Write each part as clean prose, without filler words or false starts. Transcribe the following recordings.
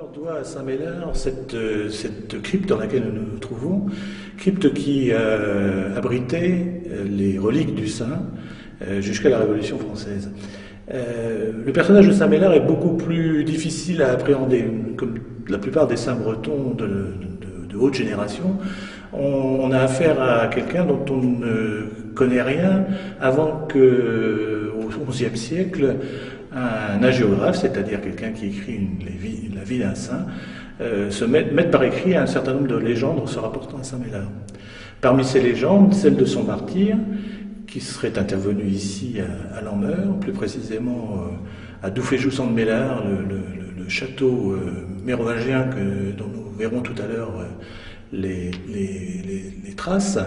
L'Ormeur doit à Saint-Médard cette crypte dans laquelle nous nous trouvons, crypte qui abritait les reliques du saint jusqu'à la Révolution française. Le personnage de Saint-Médard est beaucoup plus difficile à appréhender, comme la plupart des saints bretons de haute génération. On a affaire à quelqu'un dont on ne connaît rien avant qu'au XIe siècle, un hagiographe, c'est-à-dire quelqu'un qui écrit la vie d'un saint, se mette par écrit un certain nombre de légendes se rapportant à Saint-Médard. Parmi ces légendes, celle de son martyre, qui serait intervenu ici à l'Ormeur, plus précisément à Douféjou-Sainte-Médard, le château mérovingien dont nous verrons tout à l'heure les traces.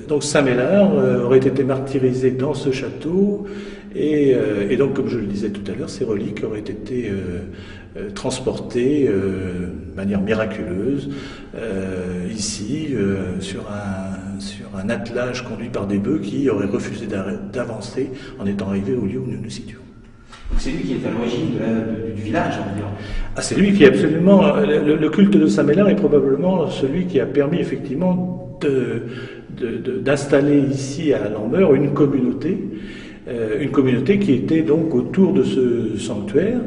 Donc Saint-Médard aurait été martyrisé dans ce château et donc, comme je le disais tout à l'heure, ces reliques auraient été transportées de manière miraculeuse ici sur un attelage conduit par des bœufs qui auraient refusé d'avancer en étant arrivés au lieu où nous nous situons. Donc c'est lui qui est à l'origine du village, on va dire. Ah, c'est lui qui est absolument... Le culte de Saint-Médard est probablement celui qui a permis effectivement d'installer ici à l'Ormeur une communauté qui était donc autour de ce sanctuaire,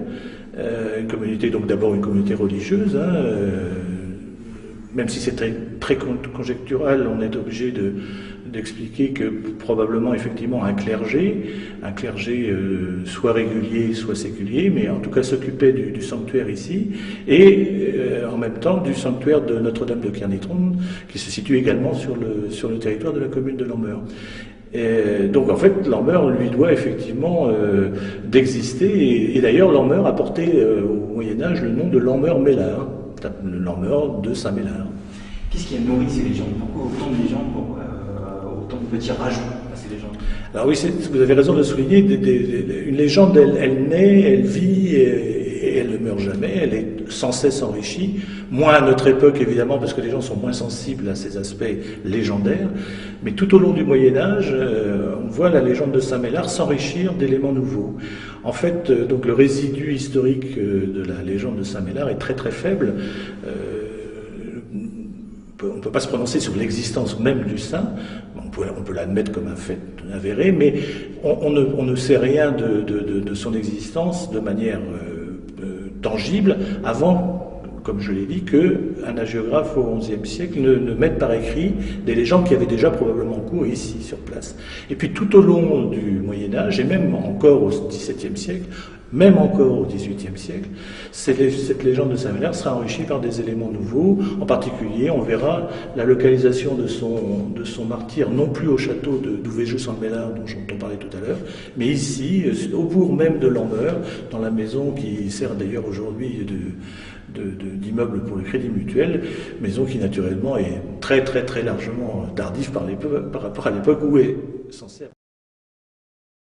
une communauté, donc d'abord une communauté religieuse, même si c'est très conjectural, on est obligé d'expliquer que probablement effectivement un clergé soit régulier, soit séculier, mais en tout cas s'occupait du sanctuaire ici, et en même temps du sanctuaire de Notre-Dame de Kernitron, qui se situe également sur le territoire de la commune de l'Ormeur. Donc en fait, l'Ormeur lui doit effectivement d'exister, et d'ailleurs l'Ormeur a porté au Moyen-Âge le nom de l'Ormeur-Mélard, l'Ormeur de Saint-Médard. Qu'est-ce qui a nourri ces légendes? Pourquoi autant de légendes, autant de petits rajouts à ces légendes? Alors oui, vous avez raison de souligner, une légende, elle naît, elle vit, et elle ne meurt jamais, elle est sans cesse enrichie, moins à notre époque évidemment, parce que les gens sont moins sensibles à ces aspects légendaires, mais tout au long du Moyen-Âge, on voit la légende de Saint-Médard s'enrichir d'éléments nouveaux. En fait, donc le résidu historique de la légende de Saint-Médard est très très faible. On ne peut pas se prononcer sur l'existence même du saint, on peut l'admettre comme un fait avéré, mais on ne sait rien de son existence de manière tangible avant, comme je l'ai dit, qu'un hagiographe au XIe siècle ne mette par écrit des légendes qui avaient déjà probablement cours ici, sur place. Et puis tout au long du Moyen-Âge, et même encore au XVIIe siècle, même encore au XVIIIe siècle, cette légende de Saint-Médard sera enrichie par des éléments nouveaux. En particulier, on verra la localisation de son martyre, non plus au château de Douféjou-Sainte-Médard, dont on parlait tout à l'heure, mais ici, au bourg même de l'Ormeur, dans la maison qui sert d'ailleurs aujourd'hui d'immeuble pour le Crédit Mutuel, maison qui naturellement est très très très largement tardive par rapport à l'époque où est censée